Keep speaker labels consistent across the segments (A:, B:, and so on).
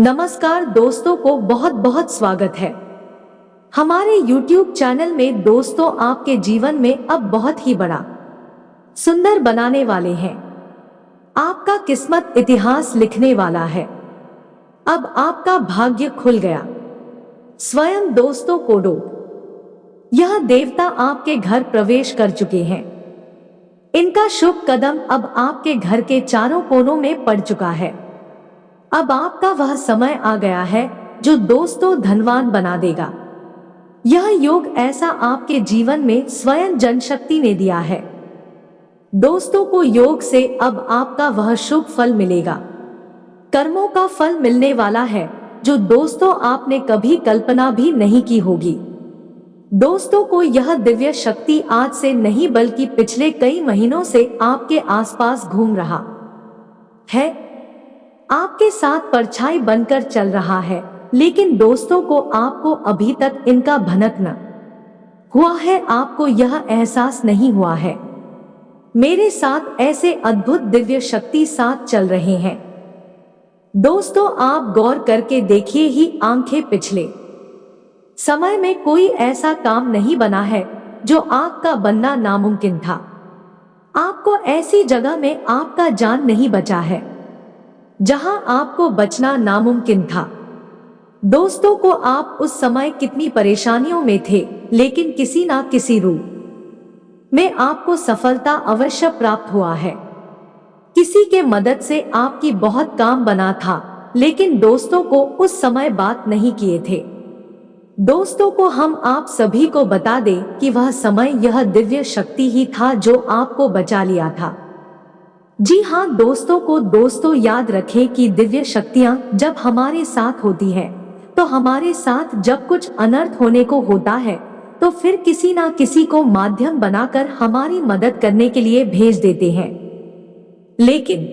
A: नमस्कार दोस्तों को बहुत बहुत स्वागत है हमारे YouTube चैनल में। दोस्तों, आपके जीवन में अब बहुत ही बड़ा सुंदर बनाने वाले हैं। आपका किस्मत इतिहास लिखने वाला है। अब आपका भाग्य खुल गया। स्वयं दोस्तों कोडो, यह देवता आपके घर प्रवेश कर चुके हैं। इनका शुभ कदम अब आपके घर के चारों कोनों में पड़ चुका है। अब आपका वह समय आ गया है जो दोस्तों धनवान बना देगा। यह योग ऐसा आपके जीवन में स्वयं जनशक्ति ने दिया है। दोस्तों को योग से अब आपका वह शुभ फल मिलेगा। कर्मों का फल मिलने वाला है जो दोस्तों आपने कभी कल्पना भी नहीं की होगी। दोस्तों को यह दिव्य शक्ति आज से नहीं बल्कि पिछले कई महीनों से आपके आसपास घूम रहा है, आपके साथ परछाई बनकर चल रहा है। लेकिन दोस्तों को आपको अभी तक इनका भनक न हुआ है, आपको यह एहसास नहीं हुआ है। मेरे साथ ऐसे अद्भुत दिव्य शक्ति साथ चल रहे हैं। दोस्तों, आप गौर करके देखिए ही आंखें पिछले समय में कोई ऐसा काम नहीं बना है जो आपका बनना नामुमकिन था। आपको ऐसी जगह में आपका जान नहीं बचा है जहां आपको बचना नामुमकिन था। दोस्तों को आप उस समय कितनी परेशानियों में थे, लेकिन किसी ना किसी रूप में आपको सफलता अवश्य प्राप्त हुआ है। किसी के मदद से आपकी बहुत काम बना था, लेकिन दोस्तों को उस समय बात नहीं किए थे। दोस्तों को हम आप सभी को बता दें कि वह समय यह दिव्य शक्ति ही था जो आपको बचा लिया था। जी हाँ दोस्तों याद रखें कि दिव्य शक्तियां जब हमारे साथ होती है तो हमारे साथ जब कुछ अनर्थ होने को होता है तो फिर किसी ना किसी को माध्यम बनाकर हमारी मदद करने के लिए भेज देते हैं। लेकिन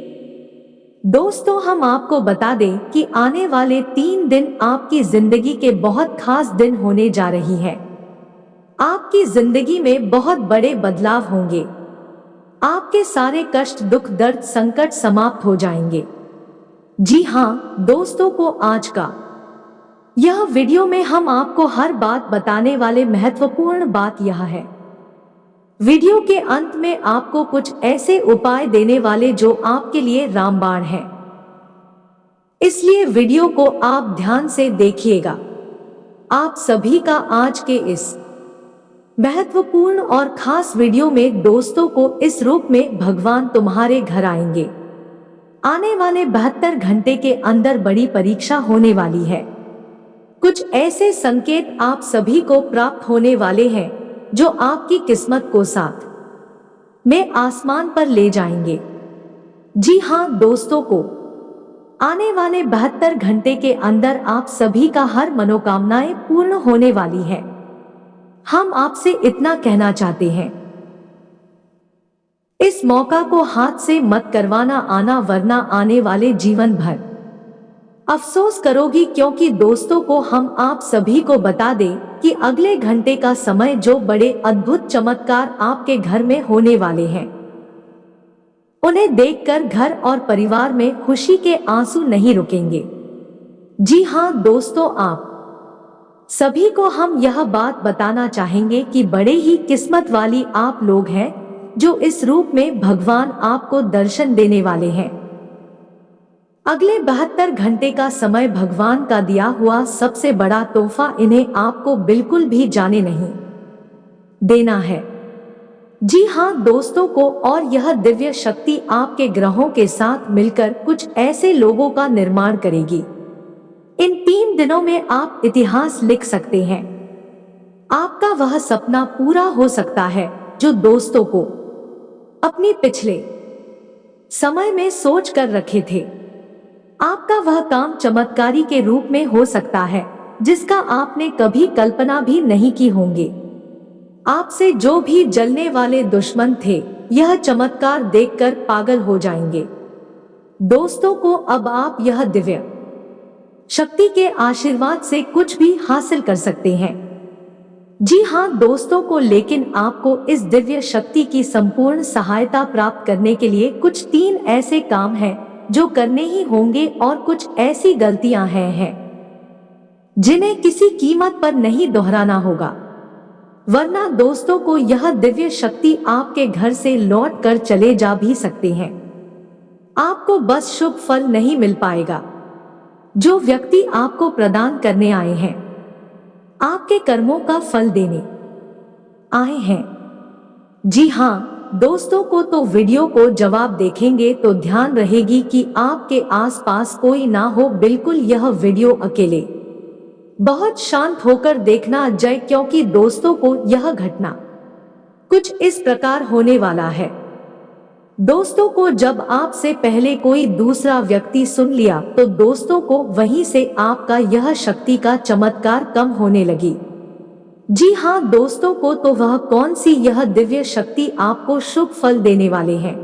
A: दोस्तों, हम आपको बता दें कि आने वाले 3 दिन आपकी जिंदगी के बहुत खास दिन होने जा रही है। आपकी जिंदगी में बहुत बड़े बदलाव होंगे। आपके सारे कष्ट, दुख, दर्द, संकट समाप्त हो जाएंगे। जी हाँ दोस्तों को आज का यह वीडियो में हम आपको हर बात बताने वाले महत्वपूर्ण बात यह है। वीडियो के अंत में आपको कुछ ऐसे उपाय देने वाले जो आपके लिए रामबाण है, इसलिए वीडियो को आप ध्यान से देखिएगा। आप सभी का आज के इस महत्वपूर्ण और खास वीडियो में दोस्तों को इस रूप में भगवान तुम्हारे घर आएंगे। आने वाले 72 घंटे के अंदर बड़ी परीक्षा होने वाली है। कुछ ऐसे संकेत आप सभी को प्राप्त होने वाले हैं जो आपकी किस्मत को साथ में आसमान पर ले जाएंगे। जी हाँ दोस्तों को आने वाले 72 घंटे के अंदर आप सभी का हर मनोकामनाएं पूर्ण होने वाली है। हम आपसे इतना कहना चाहते हैं, इस मौका को हाथ से मत करवाना आना, वरना आने वाले जीवन भर अफसोस करोगी। क्योंकि दोस्तों को हम आप सभी को बता दें कि अगले घंटे का समय जो बड़े अद्भुत चमत्कार आपके घर में होने वाले हैं, उन्हें देखकर घर और परिवार में खुशी के आंसू नहीं रुकेंगे। जी हाँ दोस्तों, आप सभी को हम यह बात बताना चाहेंगे कि बड़े ही किस्मत वाली आप लोग हैं जो इस रूप में भगवान आपको दर्शन देने वाले हैं। अगले 72 घंटे का समय भगवान का दिया हुआ सबसे बड़ा तोहफा, इन्हें आपको बिल्कुल भी जाने नहीं देना है। जी हाँ दोस्तों को, और यह दिव्य शक्ति आपके ग्रहों के साथ मिलकर कुछ ऐसे लोगों का निर्माण करेगी। इन 3 दिनों में आप इतिहास लिख सकते हैं। आपका वह सपना पूरा हो सकता है जो दोस्तों को अपनी पिछले समय में सोच कर रखे थे। आपका वह काम चमत्कारी के रूप में हो सकता है जिसका आपने कभी कल्पना भी नहीं की होंगे। आपसे जो भी जलने वाले दुश्मन थे, यह चमत्कार देखकर पागल हो जाएंगे। दोस्तों को अब आप यह दिव्य शक्ति के आशीर्वाद से कुछ भी हासिल कर सकते हैं। जी हाँ दोस्तों को, लेकिन आपको इस दिव्य शक्ति की संपूर्ण सहायता प्राप्त करने के लिए कुछ 3 ऐसे काम हैं जो करने ही होंगे और कुछ ऐसी गलतियां हैं जिन्हें किसी कीमत पर नहीं दोहराना होगा, वरना दोस्तों को यह दिव्य शक्ति आपके घर से लौट कर चले जा भी सकते हैं। आपको बस शुभ फल नहीं मिल पाएगा। जो व्यक्ति आपको प्रदान करने आए हैं, आपके कर्मों का फल देने आए हैं। जी हाँ दोस्तों को तो वीडियो को जवाब देखेंगे तो ध्यान रहेगी कि आपके आसपास कोई ना हो, बिल्कुल यह वीडियो अकेले बहुत शांत होकर देखना जय, क्योंकि दोस्तों को यह घटना कुछ इस प्रकार होने वाला है। दोस्तों को जब आपसे पहले कोई दूसरा व्यक्ति सुन लिया तो दोस्तों को वहीं से आपका यह शक्ति का चमत्कार कम होने लगी। जी हाँ दोस्तों को तो वह कौन सी यह दिव्य शक्ति आपको शुभ फल देने वाले हैं,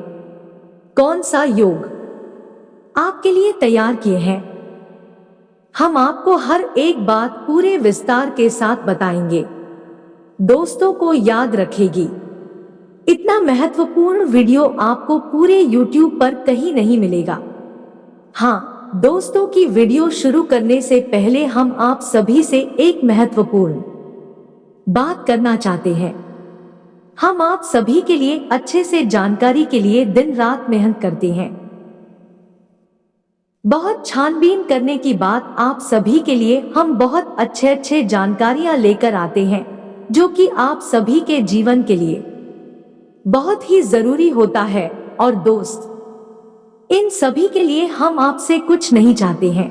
A: कौन सा योग आपके लिए तैयार किए हैं, हम आपको हर एक बात पूरे विस्तार के साथ बताएंगे। दोस्तों को याद रखेगी, इतना महत्वपूर्ण वीडियो आपको पूरे YouTube पर कहीं नहीं मिलेगा। हाँ दोस्तों की वीडियो शुरू करने से पहले हम आप सभी से एक महत्वपूर्ण बात करना चाहते हैं। हम आप सभी के लिए अच्छे से जानकारी के लिए दिन रात मेहनत करते हैं। बहुत छानबीन करने की बात आप सभी के लिए हम बहुत अच्छे जानकारियां लेकर आते हैं, जो कि आप सभी के जीवन के लिए बहुत ही जरूरी होता है। और दोस्त इन सभी के लिए हम आपसे कुछ नहीं चाहते हैं,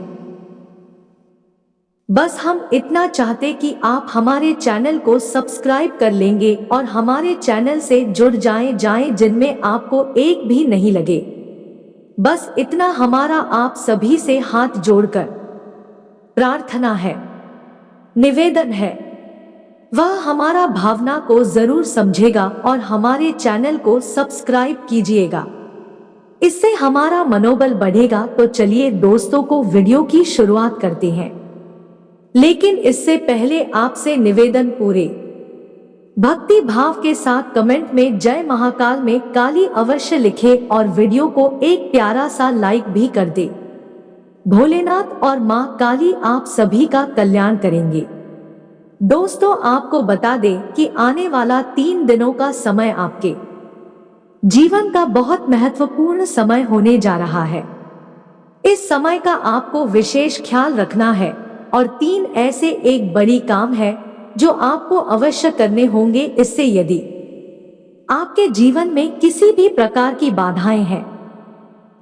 A: बस हम इतना चाहते कि आप हमारे चैनल को सब्सक्राइब कर लेंगे और हमारे चैनल से जुड़ जाएं जिनमें आपको एक भी नहीं लगे। बस इतना हमारा आप सभी से हाथ जोड़कर प्रार्थना है, निवेदन है। वह हमारा भावना को जरूर समझेगा और हमारे चैनल को सब्सक्राइब कीजिएगा, इससे हमारा मनोबल बढ़ेगा। तो चलिए दोस्तों को वीडियो की शुरुआत करते हैं, लेकिन इससे पहले आपसे निवेदन पूरे भक्ति भाव के साथ कमेंट में जय महाकाल में काली अवश्य लिखे और वीडियो को एक प्यारा सा लाइक भी कर दे। भोलेनाथ और मां काली आप सभी का कल्याण करेंगे। दोस्तों आपको बता दें कि आने वाला 3 दिनों का समय आपके जीवन का बहुत महत्वपूर्ण समय होने जा रहा है। इस समय का आपको विशेष ख्याल रखना है और 3 ऐसे एक बड़ी काम है जो आपको अवश्य करने होंगे। इससे यदि आपके जीवन में किसी भी प्रकार की बाधाएं हैं,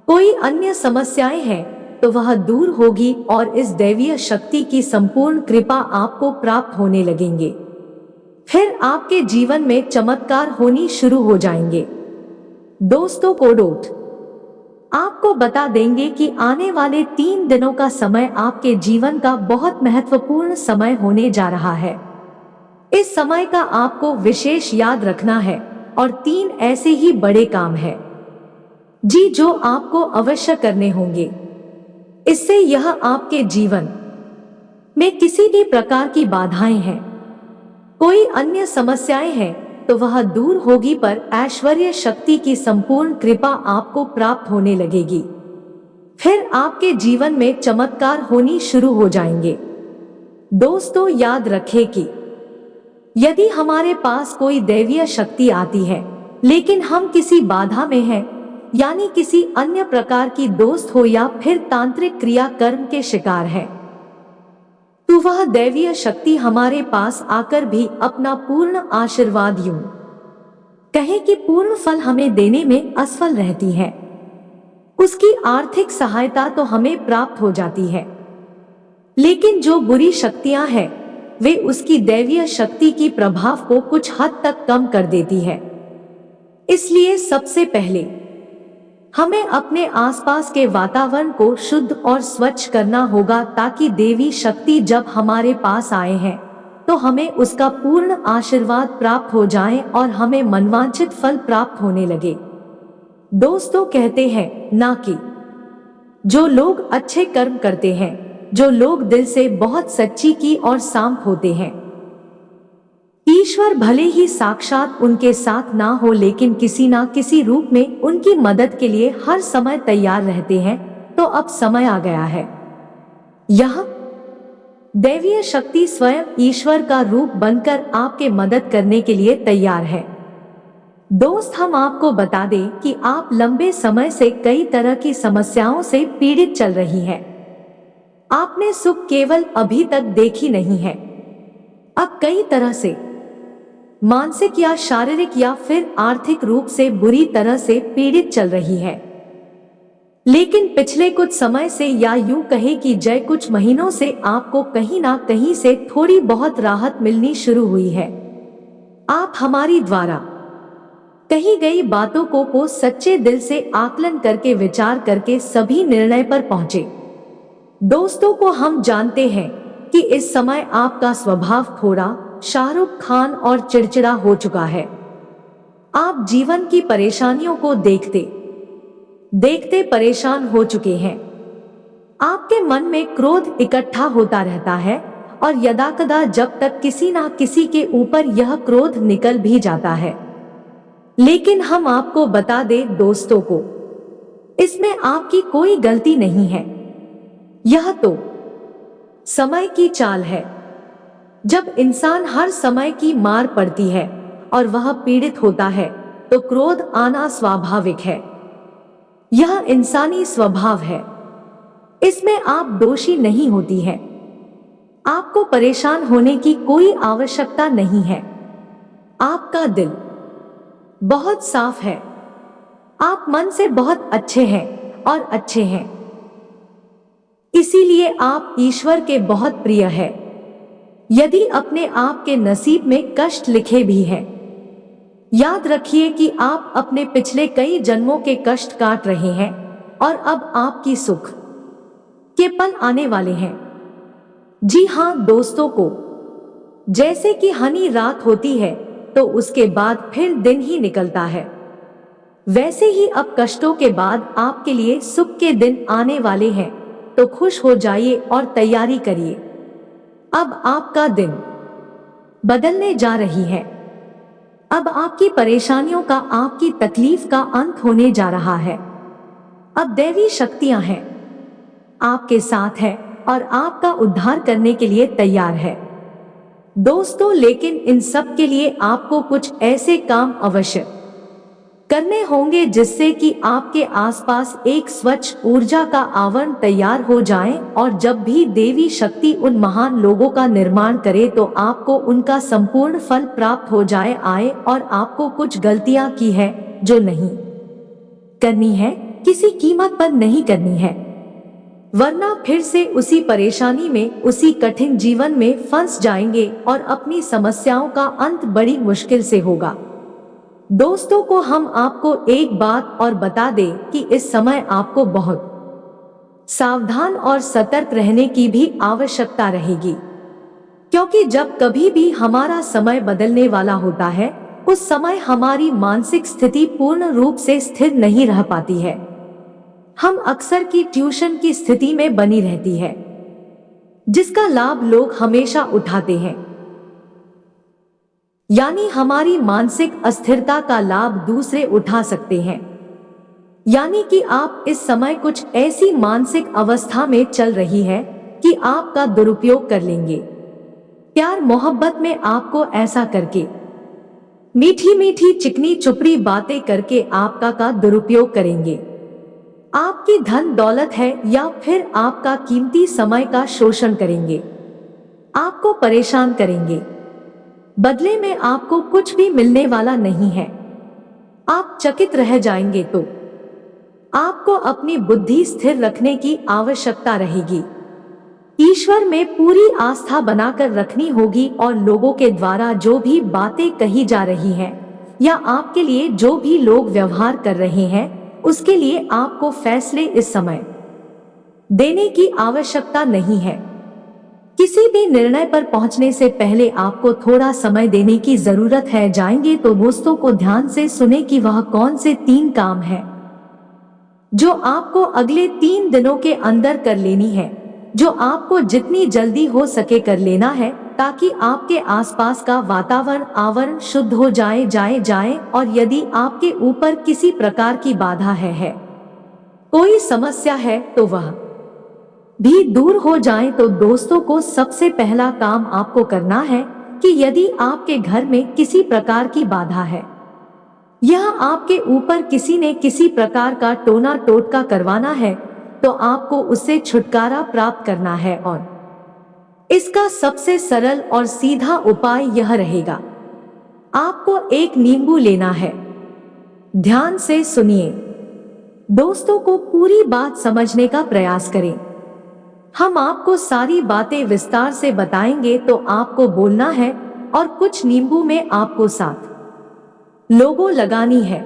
A: कोई अन्य समस्याएं हैं, तो वह दूर होगी और इस दैवीय शक्ति की संपूर्ण कृपा आपको प्राप्त होने लगेंगे। फिर आपके जीवन में चमत्कार होनी शुरू हो जाएंगे। दोस्तों को डोट आपको बता देंगे कि आने वाले 3 दिनों का समय आपके जीवन का बहुत महत्वपूर्ण समय होने जा रहा है। इस समय का आपको विशेष याद रखना है और 3 ऐसे ही बड़े काम हैं जी जो आपको अवश्य करने होंगे। इससे यह आपके जीवन में किसी भी प्रकार की बाधाएं हैं, कोई अन्य समस्याएं हैं, तो वह दूर होगी पर ऐश्वर्य शक्ति की संपूर्ण कृपा आपको प्राप्त होने लगेगी। फिर आपके जीवन में चमत्कार होनी शुरू हो जाएंगे। दोस्तों याद रखें कि यदि हमारे पास कोई दैवीय शक्ति आती है लेकिन हम किसी बाधा में हैं, यानी किसी अन्य प्रकार की दोस्त हो या फिर तांत्रिक क्रिया कर्म के शिकार है, तो वह दैवीय शक्ति हमारे पास आकर भी अपना पूर्ण आशीर्वाद यूं कहे कि पूर्ण फल हमें देने में असफल रहती है। उसकी आर्थिक सहायता तो हमें प्राप्त हो जाती है, लेकिन जो बुरी शक्तियां हैं वे उसकी दैवीय शक्ति की प्रभाव को कुछ हद तक कम कर देती है। इसलिए सबसे पहले हमें अपने आसपास के वातावरण को शुद्ध और स्वच्छ करना होगा, ताकि देवी शक्ति जब हमारे पास आए हैं तो हमें उसका पूर्ण आशीर्वाद प्राप्त हो जाए और हमें मनवांछित फल प्राप्त होने लगे। दोस्तों कहते हैं ना कि जो लोग अच्छे कर्म करते हैं, जो लोग दिल से बहुत सच्ची की और सांप होते हैं, ईश्वर भले ही साक्षात उनके साथ ना हो, लेकिन किसी ना किसी रूप में उनकी मदद के लिए हर समय तैयार रहते हैं। तो अब समय आ गया है। यह दैवीय शक्ति स्वयं ईश्वर का रूप बनकर आपके मदद करने के लिए तैयार है। दोस्त, हम आपको बता दें कि आप लंबे समय से कई तरह की समस्याओं से पीड़ित चल रही हैं। आपने सुख केवल अभी तक देखी नहीं है, अब कई तरह से मानसिक या शारीरिक या फिर आर्थिक रूप से बुरी तरह से पीड़ित चल रही है। लेकिन पिछले कुछ समय से, या यूं कहे कि कुछ महीनों से आपको कहीं ना कहीं से थोड़ी बहुत राहत मिलनी शुरू हुई है। आप हमारी द्वारा कही गई बातों को सच्चे दिल से आकलन करके, विचार करके सभी निर्णय पर पहुंचे। दोस्तों को हम जानते हैं कि इस समय आपका स्वभाव थोड़ा शाहरुख खान और चिड़चिड़ा हो चुका है। आप जीवन की परेशानियों को देखते देखते परेशान हो चुके हैं। आपके मन में क्रोध इकट्ठा होता रहता है और यदाकदा जब तक किसी ना किसी के ऊपर यह क्रोध निकल भी जाता है। लेकिन हम आपको बता दें दोस्तों को, इसमें आपकी कोई गलती नहीं है। यह तो समय की चाल है। जब इंसान हर समय की मार पड़ती है और वह पीड़ित होता है तो क्रोध आना स्वाभाविक है। यह इंसानी स्वभाव है, इसमें आप दोषी नहीं होती है। आपको परेशान होने की कोई आवश्यकता नहीं है। आपका दिल बहुत साफ है। आप मन से बहुत अच्छे हैं और अच्छे हैं, इसीलिए आप ईश्वर के बहुत प्रिय है। यदि अपने आप के नसीब में कष्ट लिखे भी हैं, याद रखिए कि आप अपने पिछले कई जन्मों के कष्ट काट रहे हैं और अब आपकी सुख के पल आने वाले हैं। जी हाँ दोस्तों को, जैसे कि हनी रात होती है तो उसके बाद फिर दिन ही निकलता है, वैसे ही अब कष्टों के बाद आपके लिए सुख के दिन आने वाले हैं। तो खुश हो जाइए और तैयारी करिए। अब आपका दिन बदलने जा रही है। अब आपकी परेशानियों का, आपकी तकलीफ का अंत होने जा रहा है। अब दैवी शक्तियां हैं, आपके साथ है और आपका उद्धार करने के लिए तैयार है। दोस्तों, लेकिन इन सब के लिए आपको कुछ ऐसे काम अवश्य करने होंगे जिससे कि आपके आसपास एक स्वच्छ ऊर्जा का आवरण तैयार हो जाए, और जब भी देवी शक्ति उन महान लोगों का निर्माण करे तो आपको उनका संपूर्ण फल प्राप्त हो जाए आए। और आपको कुछ गलतियां की है जो नहीं करनी है, किसी कीमत पर नहीं करनी है, वरना फिर से उसी परेशानी में, उसी कठिन जीवन में फंस जाएंगे और अपनी समस्याओं का अंत बड़ी मुश्किल से होगा। दोस्तों को हम आपको एक बात और बता दें कि इस समय आपको बहुत सावधान और सतर्क रहने की भी आवश्यकता रहेगी, क्योंकि जब कभी भी हमारा समय बदलने वाला होता है उस समय हमारी मानसिक स्थिति पूर्ण रूप से स्थिर नहीं रह पाती है। हम अक्सर की ट्यूशन की स्थिति में बनी रहती है, जिसका लाभ लोग हमेशा उठाते हैं। यानी हमारी मानसिक अस्थिरता का लाभ दूसरे उठा सकते हैं। यानी कि आप इस समय कुछ ऐसी मानसिक अवस्था में चल रही है कि आपका दुरुपयोग कर लेंगे। प्यार मोहब्बत में आपको ऐसा करके, मीठी मीठी चिकनी चुपड़ी बातें करके आपका का दुरुपयोग करेंगे। आपकी धन दौलत है या फिर आपका कीमती समय का शोषण करेंगे, आपको परेशान करेंगे। बदले में आपको कुछ भी मिलने वाला नहीं है। आप चकित रह जाएंगे। तो आपको अपनी बुद्धि स्थिर रखने की आवश्यकता रहेगी। ईश्वर में पूरी आस्था बनाकर रखनी होगी और लोगों के द्वारा जो भी बातें कही जा रही हैं या आपके लिए जो भी लोग व्यवहार कर रहे हैं उसके लिए आपको फैसले इस समय देने की आवश्यकता नहीं है। किसी भी निर्णय पर पहुंचने से पहले आपको थोड़ा समय देने की जरूरत है। जाएंगे तो दोस्तों को ध्यान से सुने कि वह कौन से 3 काम हैं जो आपको अगले 3 दिनों के अंदर कर लेनी है, जो आपको जितनी जल्दी हो सके कर लेना है, ताकि आपके आसपास का वातावरण आवरण शुद्ध हो जाए और यदि आपके ऊपर किसी प्रकार की बाधा है, कोई समस्या है तो वह भी दूर हो जाए। तो दोस्तों को सबसे पहला काम आपको करना है कि यदि आपके घर में किसी प्रकार की बाधा है, यह आपके ऊपर किसी ने किसी प्रकार का टोना टोटका करवाना है, तो आपको उससे छुटकारा प्राप्त करना है। और इसका सबसे सरल और सीधा उपाय यह रहेगा, आपको एक नींबू लेना है। ध्यान से सुनिए, दोस्तों को पूरी बात समझने का प्रयास करें। हम आपको सारी बातें विस्तार से बताएंगे, तो आपको बोलना है और कुछ नींबू में आपको 7 लोगों लगानी है।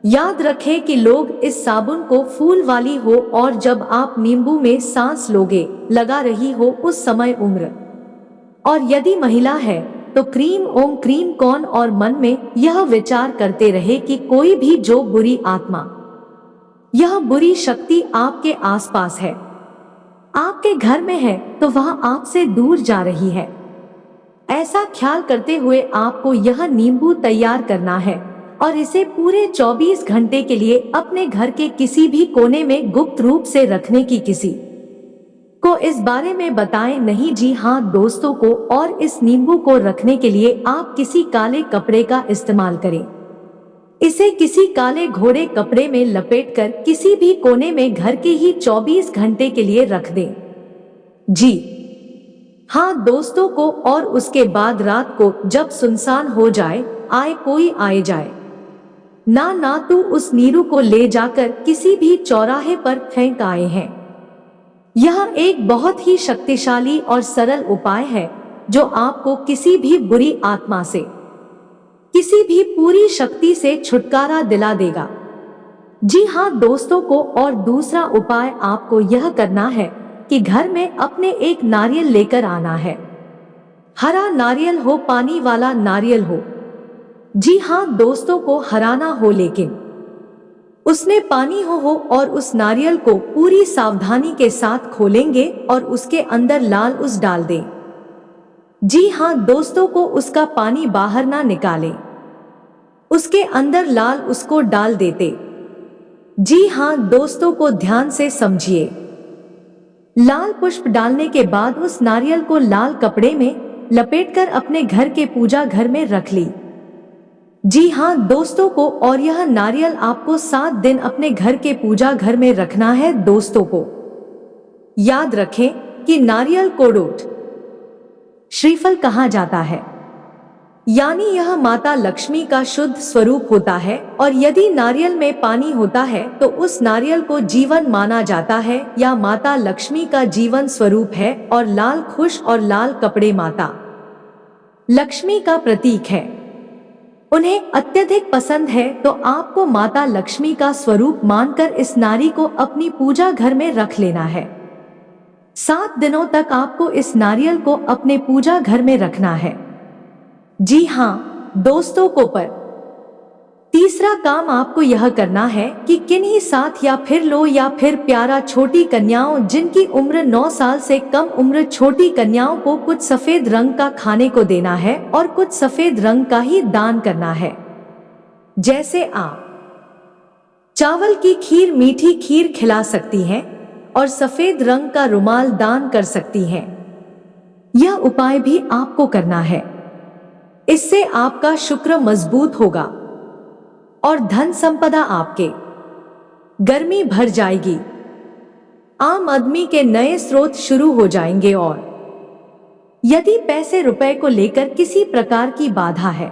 A: याद रखें कि लोग इस साबुन को फूल वाली हो और जब आप नींबू में सांस लोगे लगा रही हो उस समय उम्र, और यदि महिला है तो क्रीम ओम क्रीम कौन, और मन में यह विचार करते रहे कि कोई भी जो बुरी आत्मा, यह बुरी शक्ति आपके आसपास है, आपके घर में है, तो वह आपसे दूर जा रही है। ऐसा ख्याल करते हुए आपको यह नींबू तैयार करना है और इसे पूरे 24 घंटे के लिए अपने घर के किसी भी कोने में गुप्त रूप से रखने की किसी को इस बारे में बताएं नहीं। जी हाँ दोस्तों को, और इस नींबू को रखने के लिए आप किसी काले कपड़े का इस्तेमाल करें। इसे किसी काले घोड़े कपड़े में लपेटकर किसी भी कोने में घर के ही 24 घंटे के लिए रख दें। जी हाँ दोस्तों को, और उसके बाद रात को जब सुनसान हो जाए, कोई आए जाए ना तो उस नीरू को ले जाकर किसी भी चौराहे पर फेंक आए हैं। यह एक बहुत ही शक्तिशाली और सरल उपाय है जो आपको किसी भी बुरी आत्मा से, किसी भी पूरी शक्ति से छुटकारा दिला देगा। जी हाँ दोस्तों को, और दूसरा उपाय आपको यह करना है कि घर में अपने एक नारियल लेकर आना है। हरा नारियल हो, पानी वाला नारियल हो। जी हाँ दोस्तों को, हराना हो लेकिन उसमें पानी हो और उस नारियल को पूरी सावधानी के साथ खोलेंगे और उसके अंदर लाल उस डाल दें। जी हाँ दोस्तों को, उसका पानी बाहर ना निकालें, उसके अंदर लाल उसको डाल देते। जी हाँ दोस्तों को, ध्यान से समझिए। लाल पुष्प डालने के बाद उस नारियल को लाल कपड़े में लपेटकर अपने घर के पूजा घर में रख ली। जी हाँ दोस्तों को, और यह नारियल आपको 7 दिन अपने घर के पूजा घर में रखना है। दोस्तों को याद रखें कि नारियल को डोट श्रीफल कहा जाता है, यानी यह माता लक्ष्मी का शुद्ध स्वरूप होता है, और यदि नारियल में पानी होता है तो उस नारियल को जीवन माना जाता है या माता लक्ष्मी का जीवन स्वरूप है, और लाल खुश और लाल कपड़े माता लक्ष्मी का प्रतीक है। उन्हें अत्यधिक पसंद है, तो आपको माता लक्ष्मी का स्वरूप मानकर इस नारी को अपनी पूजा घर में रख लेना है। 7 दिनों तक आपको इस नारियल को अपने पूजा घर में रखना है। जी हाँ दोस्तों को, पर तीसरा काम आपको यह करना है कि किन्हीं साथ या फिर लो या फिर प्यारा छोटी कन्याओं जिनकी उम्र 9 साल से कम उम्र छोटी कन्याओं को कुछ सफेद रंग का खाने को देना है और कुछ सफेद रंग का ही दान करना है। जैसे आप चावल की खीर, मीठी खीर खिला सकती हैं और सफेद रंग का रुमाल दान कर सकती हैं। यह उपाय भी आपको करना है। इससे आपका शुक्र मजबूत होगा और धन संपदा आपके घर में भर जाएगी। आमदनी के नए स्रोत शुरू हो जाएंगे, और यदि पैसे रुपए को लेकर किसी प्रकार की बाधा है,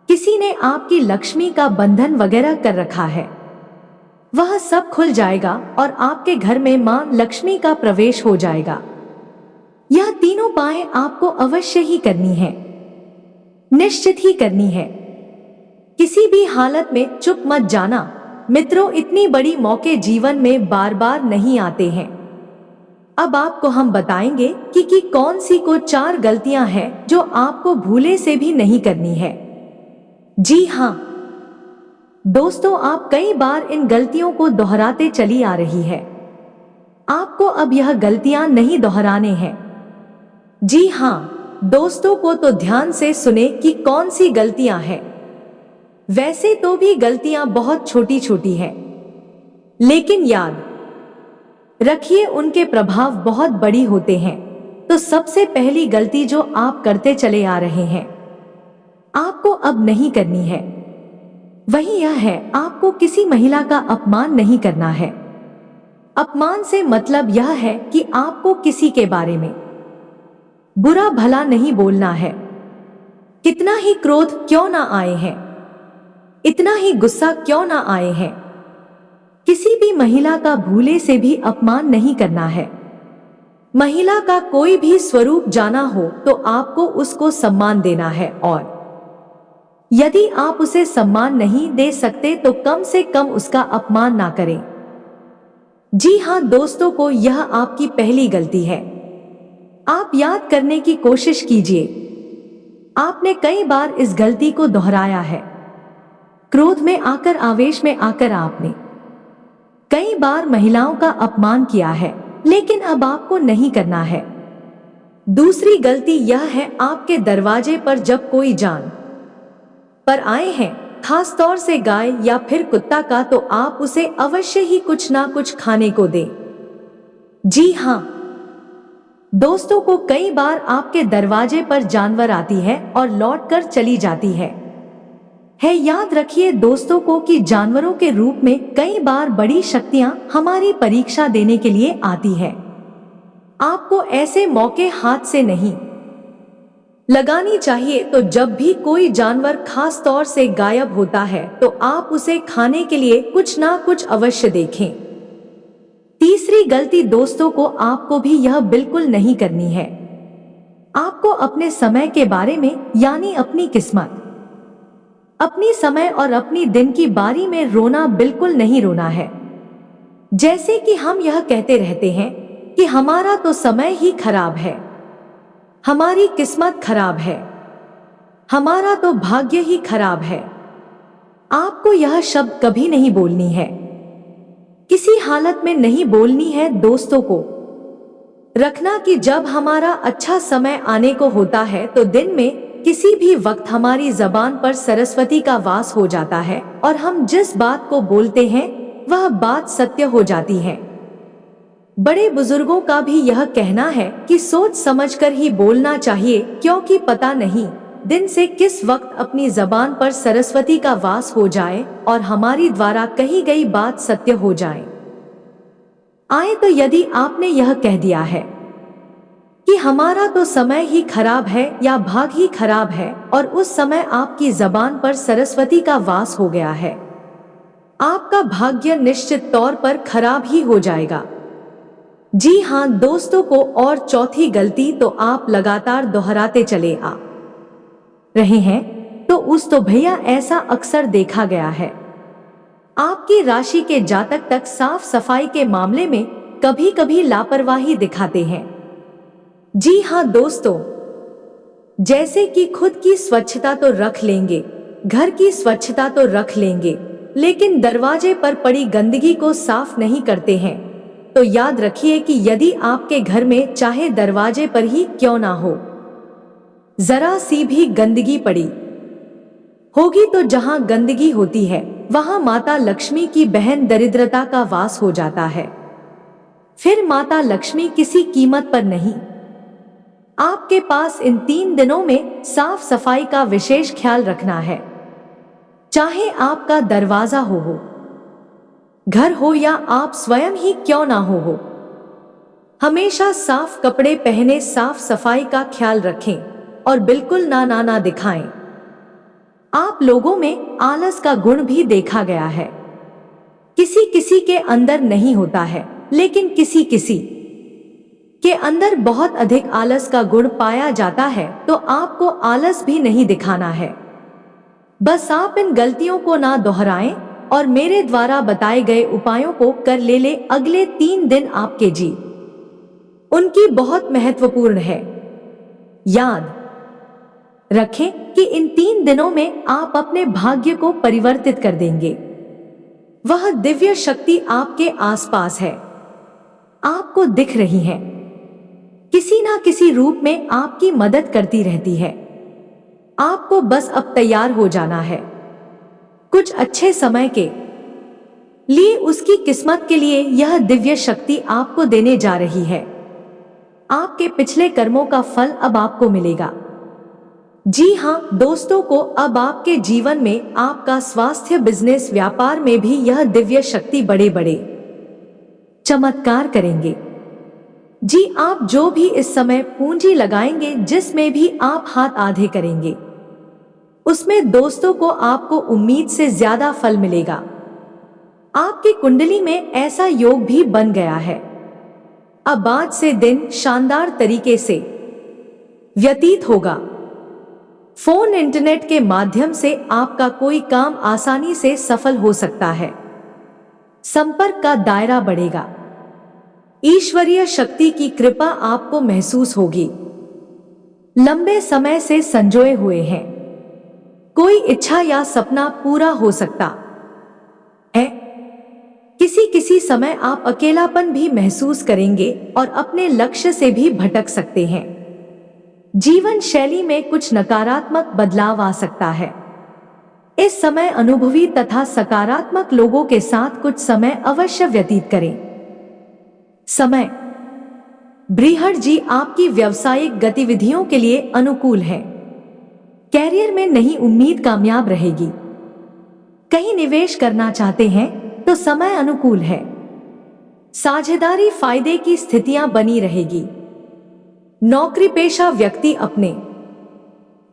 A: किसी ने आपकी लक्ष्मी का बंधन वगैरह कर रखा है, वह सब खुल जाएगा और आपके घर में मां लक्ष्मी का प्रवेश हो जाएगा। यह तीनों बातें आपको अवश्य ही करनी है, निश्चित ही करनी है। किसी भी हालत में चुप मत जाना मित्रों, इतनी बड़ी मौके जीवन में बार बार नहीं आते हैं। अब आपको हम बताएंगे कि कौन सी को 4 गलतियां हैं जो आपको भूले से भी नहीं करनी है। जी हाँ दोस्तों, आप कई बार इन गलतियों को दोहराते चली आ रही है। आपको अब यह गलतियां नहीं दोहराने हैं। जी हाँ दोस्तों को तो ध्यान से सुने कि कौन सी गलतियां हैं। वैसे तो भी गलतियां बहुत छोटी छोटी हैं, लेकिन याद रखिए उनके प्रभाव बहुत बड़ी होते हैं। तो सबसे पहली गलती जो आप करते चले आ रहे हैं, आपको अब नहीं करनी है, वही यह है, आपको किसी महिला का अपमान नहीं करना है। अपमान से मतलब यह है कि आपको किसी के बारे में बुरा भला नहीं बोलना है। कितना ही क्रोध क्यों ना आए हैं, इतना ही गुस्सा क्यों ना आए हैं, किसी भी महिला का भूले से भी अपमान नहीं करना है। महिला का कोई भी स्वरूप जाना हो तो आपको उसको सम्मान देना है, और यदि आप उसे सम्मान नहीं दे सकते तो कम से कम उसका अपमान ना करें। जी हाँ दोस्तों को यह आपकी पहली गलती है। आप याद करने की कोशिश कीजिए, आपने कई बार इस गलती को दोहराया है। क्रोध में आकर, आवेश में आकर आपने कई बार महिलाओं का अपमान किया है, लेकिन अब आपको नहीं करना है। दूसरी गलती यह है, आपके दरवाजे पर जब कोई जान पर आए हैं, खास तौर से गाय या फिर कुत्ता का, तो आप उसे अवश्य ही कुछ ना कुछ खाने को दें। जी हाँ दोस्तों को कई बार आपके दरवाजे पर जानवर आती है और लौटकर चली जाती है। याद रखिए दोस्तों को कि जानवरों के रूप में कई बार बड़ी शक्तियां हमारी परीक्षा देने के लिए आती है। आपको ऐसे मौके हाथ से नहीं लगानी चाहिए। तो जब भी कोई जानवर खास तौर से गायब होता है तो आप उसे खाने के लिए कुछ ना कुछ अवश्य देखें। तीसरी गलती दोस्तों को आपको भी यह बिल्कुल नहीं करनी है। आपको अपने समय के बारे में, यानी अपनी किस्मत, अपनी समय और अपनी दिन की बारी में रोना बिल्कुल नहीं रोना है। जैसे कि हम यह कहते रहते हैं कि हमारा तो समय ही खराब है, हमारी किस्मत खराब है, हमारा तो भाग्य ही खराब है। आपको यह शब्द कभी नहीं बोलनी है, किसी हालत में नहीं बोलनी है। दोस्तों को रखना कि जब हमारा अच्छा समय आने को होता है तो दिन में किसी भी वक्त हमारी जबान पर सरस्वती का वास हो जाता है और हम जिस बात को बोलते हैं वह बात सत्य हो जाती है। बड़े बुजुर्गों का भी यह कहना है कि सोच समझकर ही बोलना चाहिए, क्योंकि पता नहीं दिन से किस वक्त अपनी जबान पर सरस्वती का वास हो जाए और हमारी द्वारा कही गई बात सत्य हो जाए। तो यदि आपने यह कह दिया है कि हमारा तो समय ही खराब है या भाग ही खराब है, और उस समय आपकी जबान पर सरस्वती का वास हो गया है, आपका भाग्य निश्चित तौर पर खराब ही हो जाएगा। जी हाँ दोस्तों को और चौथी गलती तो आप लगातार दोहराते चले आ रहे हैं, तो भैया ऐसा अक्सर देखा गया है। आपकी राशि के जातक तक साफ सफाई के मामले में कभी कभी लापरवाही दिखाते हैं। जी हाँ दोस्तों, जैसे कि खुद की स्वच्छता तो रख लेंगे, घर की स्वच्छता तो रख लेंगे, लेकिन दरवाजे पर पड़ी गंदगी को साफ नहीं करते हैं। तो याद रखिए कि यदि आपके घर में चाहे दरवाजे पर ही क्यों ना हो, जरा सी भी गंदगी पड़ी होगी, तो जहां गंदगी होती है वहां माता लक्ष्मी की बहन दरिद्रता का वास हो जाता है। फिर माता लक्ष्मी किसी कीमत पर नहीं। आपके पास इन 3 दिनों में साफ सफाई का विशेष ख्याल रखना है, चाहे आपका दरवाजा हो, घर हो या आप स्वयं ही क्यों ना हो। हमेशा साफ कपड़े पहने, साफ सफाई का ख्याल रखें और बिल्कुल ना दिखाएं। आप लोगों में आलस का गुण भी देखा गया है। किसी किसी के अंदर नहीं होता है, लेकिन किसी किसी के अंदर बहुत अधिक आलस का गुण पाया जाता है। तो आपको आलस भी नहीं दिखाना है, बस आप इन गलतियों को ना दोहराएं और मेरे द्वारा बताए गए उपायों को कर ले। अगले 3 दिन आपके जी उनकी बहुत महत्वपूर्ण है। याद रखें कि इन 3 दिनों में आप अपने भाग्य को परिवर्तित कर देंगे। वह दिव्य शक्ति आपके आसपास है, आपको दिख रही है। किसी ना किसी रूप में आपकी मदद करती रहती है। आपको बस अब तैयार हो जाना है। कुछ अच्छे समय के लिए उसकी किस्मत के लिए यह दिव्य शक्ति आपको देने जा रही है। आपके पिछले कर्मों का फल अब आपको मिलेगा। जी हाँ दोस्तों को अब आपके जीवन में आपका स्वास्थ्य, बिजनेस, व्यापार में भी यह दिव्य शक्ति बड़े बड़े चमत्कार करेंगे। जी आप जो भी इस समय पूंजी लगाएंगे, जिसमें भी आप हाथ आधे करेंगे, उसमें दोस्तों को आपको उम्मीद से ज्यादा फल मिलेगा। आपकी कुंडली में ऐसा योग भी बन गया है। अब आज से दिन शानदार तरीके से व्यतीत होगा। फोन, इंटरनेट के माध्यम से आपका कोई काम आसानी से सफल हो सकता है। संपर्क का दायरा बढ़ेगा। ईश्वरीय शक्ति की कृपा आपको महसूस होगी। लंबे समय से संजोए हुए हैं कोई इच्छा या सपना पूरा हो सकता है। किसी समय आप अकेलापन भी महसूस करेंगे और अपने लक्ष्य से भी भटक सकते हैं। जीवन शैली में कुछ नकारात्मक बदलाव आ सकता है। इस समय अनुभवी तथा सकारात्मक लोगों के साथ कुछ समय अवश्य व्यतीत करें। समय बृहड़ जी आपकी व्यावसायिक गतिविधियों के लिए अनुकूल है। कैरियर में नई उम्मीद कामयाब रहेगी। कहीं निवेश करना चाहते हैं तो समय अनुकूल है। साझेदारी फायदे की स्थितियां बनी रहेगी। नौकरी पेशा व्यक्ति अपने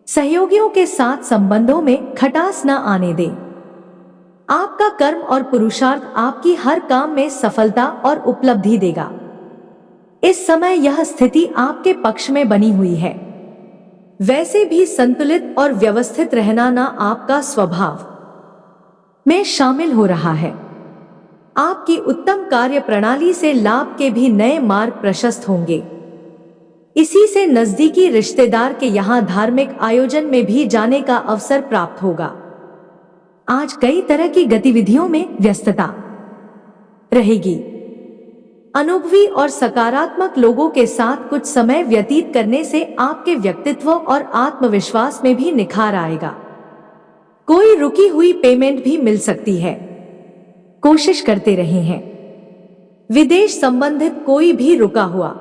A: सहयोगियों के साथ संबंधों में खटास न आने दे। आपका कर्म और पुरुषार्थ आपकी हर काम में सफलता और उपलब्धि देगा। इस समय यह स्थिति आपके पक्ष में बनी हुई है। वैसे भी संतुलित और व्यवस्थित रहना ना आपका स्वभाव में शामिल हो रहा है। आपकी उत्तम कार्य प्रणाली से लाभ के भी नए मार्ग प्रशस्त होंगे। इसी से नजदीकी रिश्तेदार के यहाँ धार्मिक आयोजन में भी जाने का अवसर प्राप्त होगा। आज कई तरह की गतिविधियों में व्यस्तता रहेगी। अनुभवी और सकारात्मक लोगों के साथ कुछ समय व्यतीत करने से आपके व्यक्तित्व और आत्मविश्वास में भी निखार आएगा। कोई रुकी हुई पेमेंट भी मिल सकती है। कोशिश करते रहे हैं। विदेश संबंधित कोई भी रुका हुआ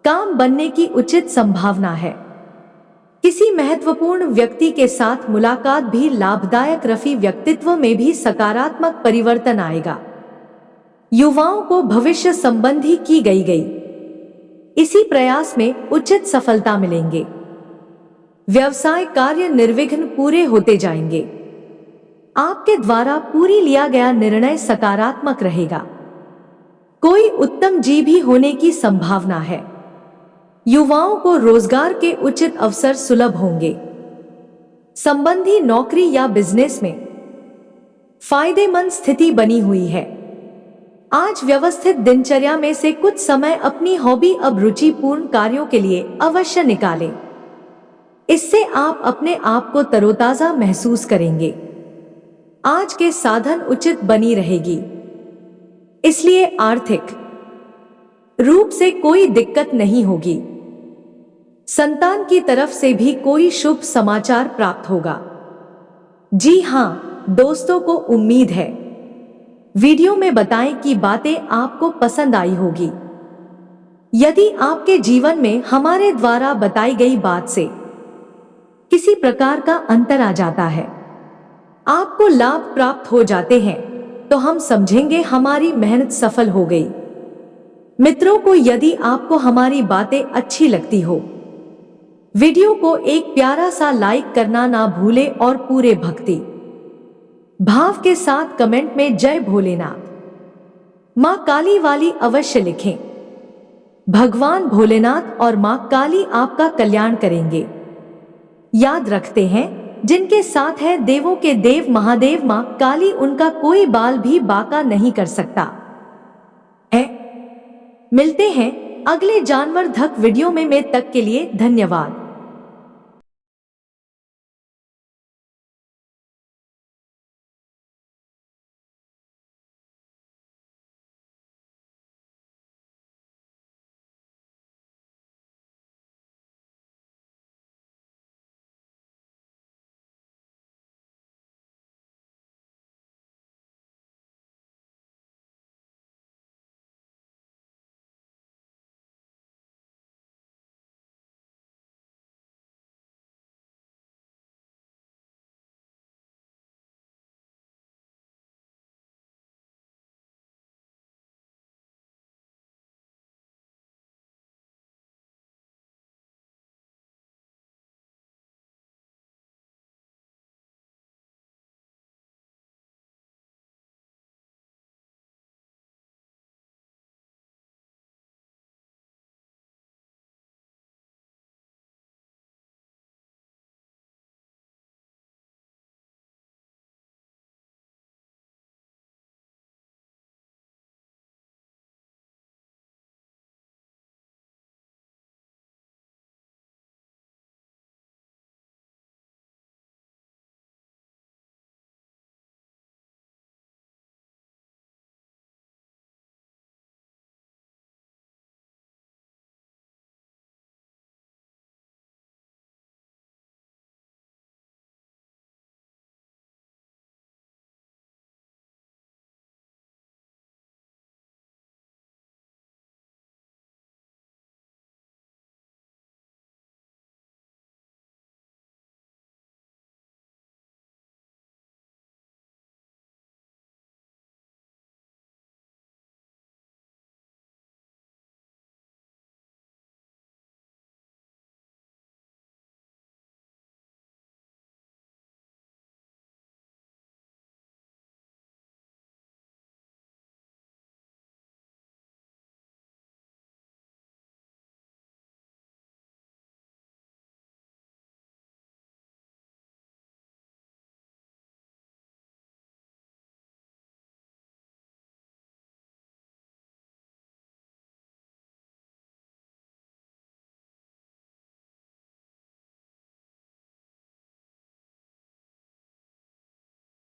A: काम बनने की उचित संभावना है। किसी महत्वपूर्ण व्यक्ति के साथ मुलाकात भी लाभदायक रफी। व्यक्तित्व में भी सकारात्मक परिवर्तन आएगा। युवाओं को भविष्य संबंधी की गई इसी प्रयास में उचित सफलता मिलेंगे। व्यवसाय कार्य निर्विघ्न पूरे होते जाएंगे। आपके द्वारा पूरी लिया गया निर्णय सकारात्मक रहेगा। कोई उत्तम जीवी होने की संभावना है। युवाओं को रोजगार के उचित अवसर सुलभ होंगे। संबंधी नौकरी या बिजनेस में फायदेमंद स्थिति बनी हुई है। आज व्यवस्थित दिनचर्या में से कुछ समय अपनी हॉबी अब रुचिपूर्ण कार्यों के लिए अवश्य निकालें। इससे आप अपने आप को तरोताजा महसूस करेंगे। आज के साधन उचित बनी रहेगी, इसलिए आर्थिक रूप से कोई दिक्कत नहीं होगी। संतान की तरफ से भी कोई शुभ समाचार प्राप्त होगा। जी हाँ दोस्तों को उम्मीद है वीडियो में बताएं कि बातें आपको पसंद आई होगी। यदि आपके जीवन में हमारे द्वारा बताई गई बात से किसी प्रकार का अंतर आ जाता है, आपको लाभ प्राप्त हो जाते हैं, तो हम समझेंगे हमारी मेहनत सफल हो गई। मित्रों को यदि आपको हमारी बातें अच्छी लगती हो, वीडियो को एक प्यारा सा लाइक करना ना भूले और पूरे भक्ति भाव के साथ कमेंट में जय भोलेनाथ मां काली वाली अवश्य लिखें। भगवान भोलेनाथ और मां काली आपका कल्याण करेंगे। याद रखते हैं, जिनके साथ है देवों के देव महादेव मां काली, उनका कोई बाल भी बांका नहीं कर सकता है। मिलते हैं अगले जानवर धक वीडियो में तक के लिए धन्यवाद।